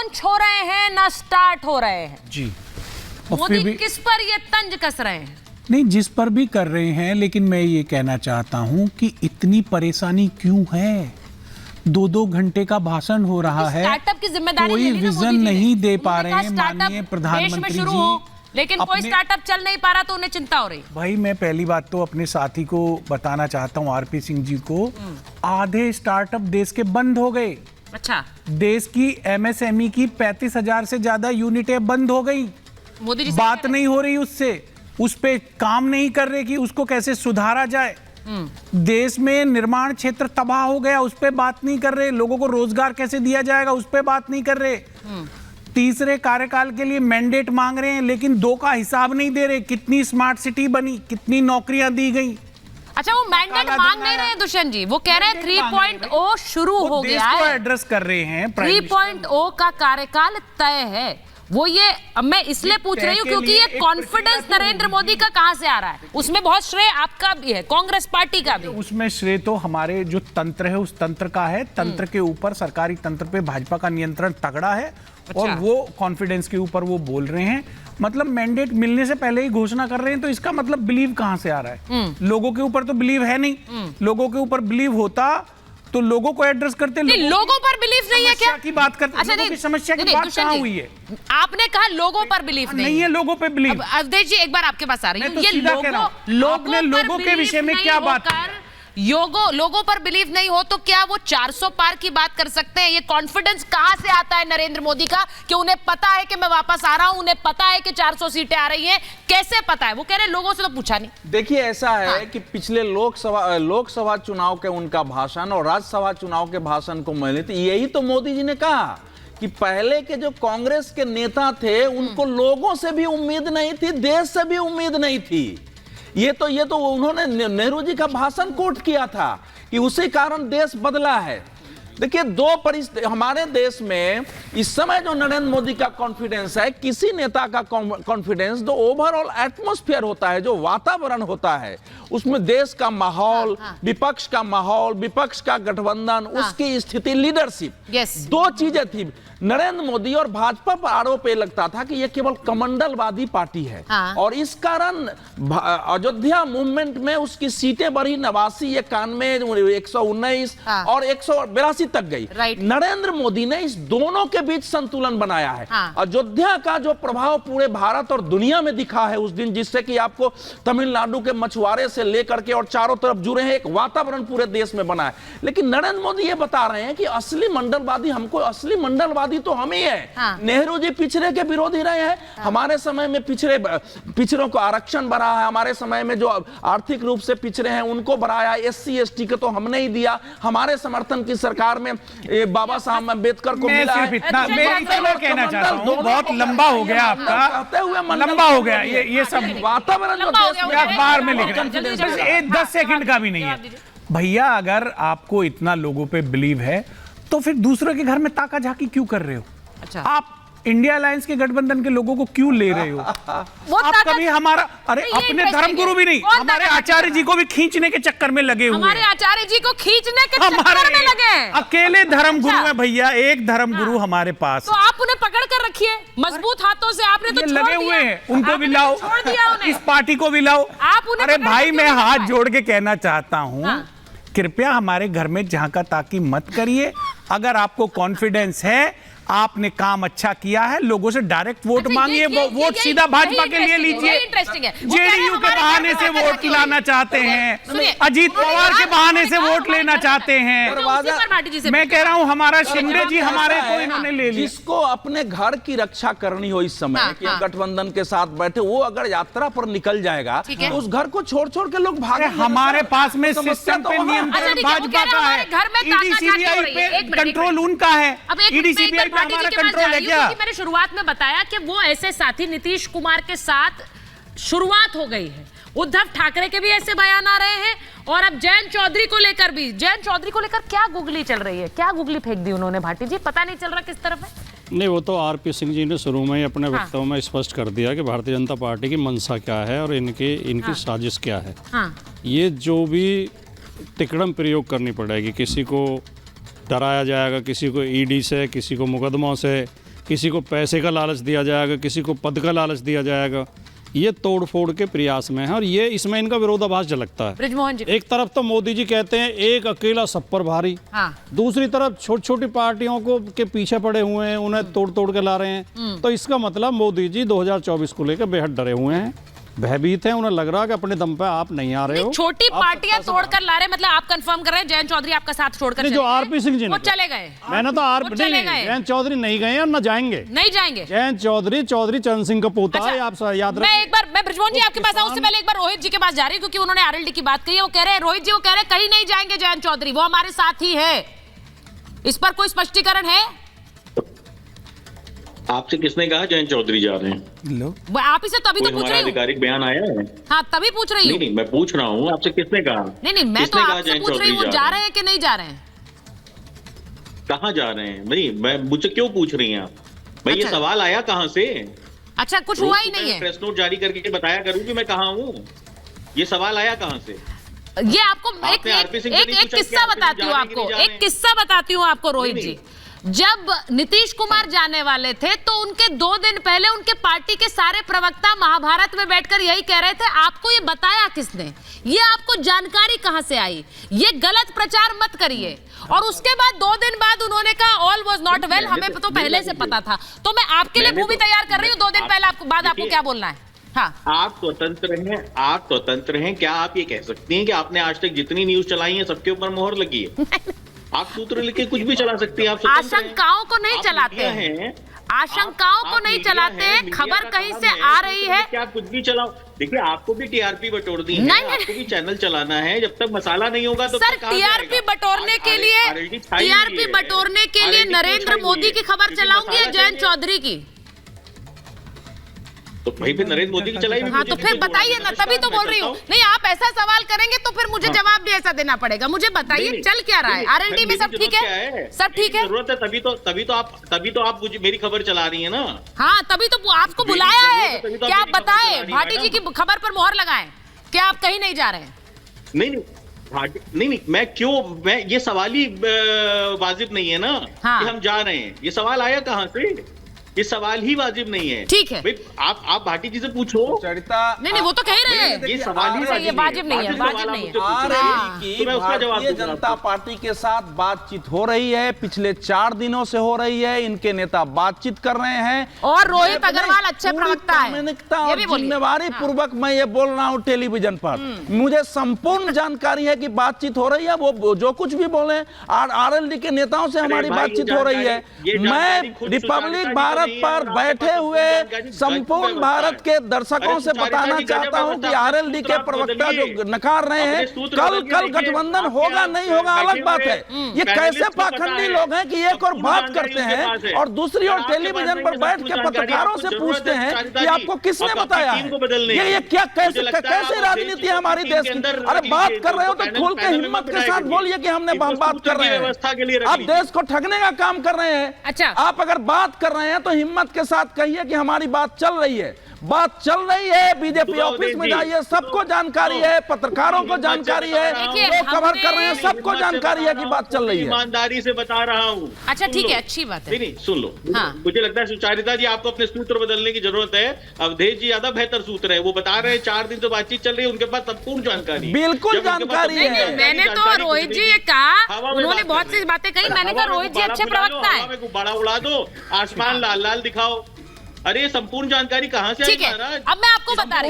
Launch हो रहे हैं ना स्टार्ट हो रहे हैं जी। मोदी किस पर ये तंज कस रहे हैं? नहीं, जिस पर भी कर रहे हैं, लेकिन मैं ये कहना चाहता हूं कि इतनी परेशानी क्यों है? 2-2 घंटे का भाषण हो रहा है, स्टार्टअप की जिम्मेदारी कोई ले ली ना विजन मोदी जी ने। नहीं दे पा उन्होंने रहे कहा हैं स्टार्टअप माननीय प्रधानमंत्री देश में शुरू जी। हो, लेकिन कोई अपने- स्टार्टअप चल नहीं पा रहा तो उन्हें चिंता हो रही। भाई, मैं पहली बात तो अपने साथी को बताना चाहता हूं, आरपी सिंह जी को, आधे स्टार्टअप देश के बंद हो गए। अच्छा, देश की एमएसएमई की 35,000 से ज्यादा यूनिटें बंद हो गई। मोदी जी बात नहीं हो रही उससे, उस पे काम नहीं कर रहे कि उसको कैसे सुधारा जाए। देश में निर्माण क्षेत्र तबाह हो गया, उस पे बात नहीं कर रहे। लोगों को रोजगार कैसे दिया जाएगा, उस पे बात नहीं कर रहे। तीसरे कार्यकाल के लिए मैंडेट मांग रहे हैं, लेकिन 2 का हिसाब नहीं दे रहे। कितनी स्मार्ट सिटी बनी, कितनी नौकरियां दी गई। अच्छा, वो मैंडेट मांग नहीं रहे हैं दुष्यंत जी, वो कह रहे हैं 3.0 शुरू हो गया है। एड्रेस कर रहे हैं। 3.0 का कार्यकाल तय है। वो ये अब मैं इसलिए पूछ रही हूँ क्योंकि ये कॉन्फिडेंस नरेंद्र मोदी का कहां से आ रहा है? उसमें बहुत श्रेय आपका भी है, कांग्रेस पार्टी का भी। उसमें श्रेय तो हमारे जो तंत्र है उस तंत्र का है। तंत्र के ऊपर, सरकारी तंत्र पे भाजपा का नियंत्रण तगड़ा है। और वो कॉन्फिडेंस के ऊपर वो बोल रहे हैं। मतलब मैंडेट मिलने से पहले ही घोषणा कर रहे हैं, तो इसका मतलब बिलीव कहां से आ रहा है? लोगों के ऊपर तो बिलीव है नहीं। लोगों के ऊपर बिलीव होता तो लोगों को एड्रेस करते। लोगों पर बिलीफ नहीं है क्या? की बात करते। अच्छा, लोगों की समस्या की बात कहां हुई है? आपने कहा लोगों पर बिलीफ नहीं है। लोगों पे बिलीव। अवधेश जी, एक बार आपके पास आ रही हूँ। मैं तो ये सीधा कह रहा हूं। आपने लोगों के विषय में क्या बात की? लोगों पर बिलीव नहीं हो तो क्या वो 400 पार की बात कर सकते हैं? ये कॉन्फिडेंस कहां से आता है नरेंद्र मोदी का कि उन्हें पता है कि मैं वापस आ रहा हूं, उन्हें पता है कि 400 सीटें आ रही हैं? कैसे पता है? वो कह रहे हैं लोगों से तो पूछा नहीं। देखिए, ऐसा है कि पिछले लोकसभा चुनाव के उनका भाषण और राज्यसभा चुनाव के भाषण को मैंने तो यही तो मोदी जी ने कहा कि पहले के जो कांग्रेस के नेता थे उनको लोगों से भी उम्मीद नहीं थी, देश से भी उम्मीद नहीं थी। ये तो उन्होंने नेहरू जी का भाषण कोट किया था कि उसी कारण देश बदला है। देखिए, हमारे देश में इस समय जो नरेंद्र मोदी का कॉन्फिडेंस है, किसी नेता का कॉन्फिडेंस, जो ओवरऑल एटमॉस्फेयर होता है, जो वातावरण होता है, उसमें देश का माहौल, विपक्ष का माहौल, विपक्ष का गठबंधन, उसकी स्थिति, लीडरशिप, 2 चीजें थी। नरेंद्र मोदी और भाजपा पर आरोप ये लगता था कि ये केवल कमंडलवादी पार्टी है। और इस कारण अयोध्या मूवमेंट में उसकी सीटें बढ़ी 89, 91, 119 और 182 तक गई। नरेंद्र मोदी ने इस दोनों के बीच संतुलन बनाया है। अयोध्या का जो प्रभाव पूरे भारत और दुनिया में दिखा है उस दिन, जिससे कि आपको तमिलनाडु के मछुआरे से लेकर के और चारों तरफ जुड़े हैं, एक वातावरण पूरे देश में बना है। लेकिन नरेंद्र मोदी ये बता रहे हैं कि असली मंडलवादी तो हम ही है। नेहरू जी पिछड़े के विरोधी रहे हैं। हमारे समय में पिछड़ों को आरक्षण बढ़ा है। हमारे समय में जो आर्थिक रूप से पिछड़े हैं उनको बढ़ाया। SC ST को तो हमने ही दिया। हमारे समर्थन की सरकार में बाबा साहब अम्बेडकर को मिला है। मैं इतना कहना चाहता हूं, बहुत लंबा हो गया आपका, लंबा हो गया ये सब वातावरण जो देश में अखबार में लिख रहे हैं। 10 सेकंड का भी नहीं है भैया। अगर आपको इतना लोगों पे बिलीव है तो फिर दूसरों के घर में ताका झाकी क्यों कर रहे हो? अच्छा, आप इंडिया अलायंस के गठबंधन के लोगों को क्यों ले रहे हो? आप कभी हमारा अपने धर्मगुरु भी नहीं, हमारे आचार्य जी को भी खींचने के चक्कर में लगे हुए। हमारे आचार्य जी को खींचने के चक्कर में लगे हैं। अकेले धर्मगुरु हैं भैया, एक धर्मगुरु हमारे पास। तो आप उन्हें पकड़ कर रखिए मजबूत हाथों से। आपने तो लगे हुए हैं, उनको भी लाओ, इस पार्टी को भी लाओ। अरे भाई, मैं हाथ जोड़ के कहना चाहता हूँ, कृपया हमारे घर में झांका ताकी मत करिए। अगर आपको कॉन्फिडेंस है, आपने काम अच्छा किया है, लोगों से डायरेक्ट वोट मांगिए। वोट सीधा भाजपा के लिए लीजिए। जेडीयू के बहाने से वोट लाना चाहते हैं, अजीत पवार के बहाने से वोट लेना चाहते हैं। मैं कह रहा हूं, हमारा शिंदे जी हमारे को इन्होंने ले लिया। जिसको अपने घर की रक्षा करनी हो इस समय कि गठबंधन के साथ बैठे, वो अगर यात्रा पर निकल जाएगा तो उस घर को छोड़ छोड़ के लोग भागे। हमारे पास में सिस्टम पे नियंत्रण भाजपा का है, ईडी सीबीआई पे कंट्रोल उनका है। ईडी सीबीआई हमारा कंट्रोल है क्या? मैंने शुरुआत में बताया कि वो ऐसे साथी नीतीश कुमार के साथ शुरुआत हो गई है। उद्धव ठाकरे के भी ऐसे बयान आ रहे हैं और अब जयंत चौधरी को लेकर क्या गुगली चल रही है? क्या गुगली फेंक दी उन्होंने भाटी जी? पता नहीं चल रहा किस तरफ है। नहीं, वो तो आरपी सिंह जी ने शुरू में ही अपने वक्तव्य में स्पष्ट कर दिया कि भारतीय जनता पार्टी की मंशा क्या है और इनकी साजिश क्या है। ये जो भी तिकड़म प्रयोग करनी पड़ेगी, किसी को डराया जाएगा, किसी को ईडी से, किसी को मुकदमों से, किसी को पैसे का लालच दिया जाएगा, किसी को पद का लालच दिया जाएगा, ये तोड़ फोड़ के प्रयास में है और ये इसमें इनका विरोधाभास झलकता है। बृजमोहन जी, एक तरफ तो मोदी जी कहते हैं एक अकेला सब पर भारी, हाँ। दूसरी तरफ छोटी छोटी पार्टियों को के पीछे पड़े हुए हैं, उन्हें तोड़ तोड़ के ला रहे हैं। तो इसका मतलब मोदी जी 2024 को लेकर बेहद डरे हुए हैं, भयभीत हैं। उन्हें लग रहा है कि अपने दम पे आप नहीं आ रहे हो। छोटी पार्टियां तोड़कर ला रहे, मतलब आप कंफर्म कर रहे हैं जयंत चौधरी आपका साथ छोड़कर जो आरपी सिंह जी वो चले गए? मैंने तो जयंत चौधरी नहीं गए और न जाएंगे। नहीं जाएंगे। जयंत चौधरी चरण सिंह का पोता है, आप याद रखें। मैं बृजमोहन जी आपके पास आऊं, उससे पहले एक बार रोहित जी के पास जा रही हूं, क्योंकि उन्होंने आरएलडी की बात कही है। वो कह रहे हैं, रोहित जी वो कह रहे हैं कहीं नहीं जाएंगे जयंत चौधरी, वो हमारे साथ ही है। इस पर कोई स्पष्टीकरण है? आपसे किसने कहा जयंत चौधरी जा रहे हैं? लो आप इसे तभी तो पूछ रही हूँ। आधिकारिक बयान आया है? हाँ, तभी पूछ रही हूँ। नहीं, मैं पूछ रहा हूँ आपसे, किसने कहा? नहीं, मैं तो आपसे पूछ रही हूँ, जा रहे हैं कि नहीं जा रहे हैं? कहाँ जा रहे हैं? नहीं, मैं मुझसे क्यों पूछ रही हैं आप? भाई ये सवाल आया कहाँ से? अच्छा, कुछ हुआ ही नहीं है। प्रेस नोट जारी करके बताया करूँ कि मैं कहाँ हूँ। ये सवाल आया कहाँ से? ये आपको एक किस्सा बताती हूँ आपको, एक किस्सा बताती हूँ आपको रोहित जी। जब नीतीश कुमार जाने वाले थे तो उनके 2 दिन पहले उनके पार्टी के सारे प्रवक्ता महाभारत में बैठकर यही कह रहे थे, आपको ये बताया किसने, ये आपको जानकारी कहां से आई, ये गलत प्रचार मत करिए। और उसके बाद 2 दिन बाद उन्होंने कहा ऑल वाज नॉट वेल, हमें तो पहले से पता था। तो मैं आपके लिए मूवी तैयार कर रही हूँ, 2 दिन पहले आपको क्या बोलना है। हाँ। आप स्वतंत्र हैं। क्या आप ये कह सकती हैं कि आपने आज तक जितनी न्यूज चलाई है सबके ऊपर मोहर लगी है? आप सूत्र लेके कुछ भी चला सकती हैं। आप आशंकाओं को नहीं चलाते हैं, आशंकाओं को नहीं चलाते हैं। खबर कहीं से आ रही है क्या कुछ भी चलाओ। देखिए, आपको भी टीआरपी बटोरनी है, आपको भी चैनल चलाना है। जब तक मसाला नहीं होगा तो सर टीआरपी बटोरने के लिए नरेंद्र मोदी की खबर चलाऊंगी या जयंत चौधरी की? तो भाई फिर नरेंद्र मोदी की चलाई। हाँ, तो फिर बताइए ना, तभी तो बोल रही हूँ। नहीं, आप ऐसा सवाल करेंगे तो फिर मुझे जवाब भी ऐसा देना पड़ेगा। मुझे बताइए चल क्या रहा है? आरएलडी में सब ठीक है? सब ठीक है? जरूरत है तभी तो आप मेरी खबर चला रही है ना। हाँ, तभी तो आपको बुलाया है कि आप बताएं, भाटी जी की खबर पर मोहर लगाएं कि आप कहीं नहीं जा रहे हैं। नहीं, मैं ये सवाल ही वाजिब नहीं है ना। हाँ। कि हम जा रहे हैं। ये सवाल आया कहाँ से? ये सवाल ही वाजिब नहीं है। ठीक है, भाई आप भाटी जी से पूछो। नहीं, वो तो कह ही रहे हैं ये सवाल ही वाजिब नहीं है। भारतीय जनता पार्टी के साथ बातचीत हो रही है, पिछले 4 दिनों से हो रही है। इनके नेता बातचीत कर रहे हैं और रोहित अग्रवाल अच्छे प्रवक्ता है। जिम्मेवारी पूर्वक मैं ये बोल रहा हूँ टेलीविजन पर, मुझे संपूर्ण जानकारी है कि बातचीत हो रही है। वो जो कुछ भी बोले, आरएलडी के नेताओं से हमारी बातचीत हो रही है। मैं रिपब्लिक भारत पर बैठे हुए संपूर्ण भारत के दर्शकों से बताना चाहता हूं कि आरएलडी के प्रवक्ता जो नकार रहे हैं, कल गठबंधन होगा नहीं होगा अलग बात है। ये कैसे पाखंडी लोग हैं कि एक और बात करते हैं और दूसरी ओर टेलीविजन पर बैठ के पत्रकारों से पूछते हैं कि आपको किसने बताया है? ये क्या कैसे राजनीति है हमारी देश की? अरे बात कर रहे हो तो खुल के हिम्मत के साथ बोलिए कि हमने बात कर रहे हैं। आप देश को ठगने का काम कर रहे हैं। अच्छा, आप अगर बात कर रहे हैं तो हिम्मत के साथ कहिए कि हमारी बात चल रही है। बात चल रही है, बीजेपी ऑफिस में जाइए, सबको जानकारी है, पत्रकारों को जानकारी है, लोग खबर कर रहे हैं, सबको जानकारी है कि बात चल रही है। ईमानदारी से बता रहा हूँ। अच्छा, ठीक है, अच्छी बात है। नहीं, सुन लो। हाँ। मुझे लगता है सुचारिता जी, आपको अपने सूत्र बदलने की जरूरत है। अवधेश जी ज्यादा बेहतर सूत्र है, वो बता रहे हैं 4 दिन से बातचीत चल रही है, उनके पास संपूर्ण जानकारी, बिल्कुल जानकारी है। मैंने तो रोहित जी ये कहा, उन्होंने बहुत सी बातें कही, मैंने कहा रोहित जी अच्छे प्रवक्ता है। गुब्बारा उड़ा दो, आसमान लाल लाल दिखाओ। अरे संपूर्ण जानकारी कहाँ से आई? ठीक है, अब मैं आपको बता रही हूँ।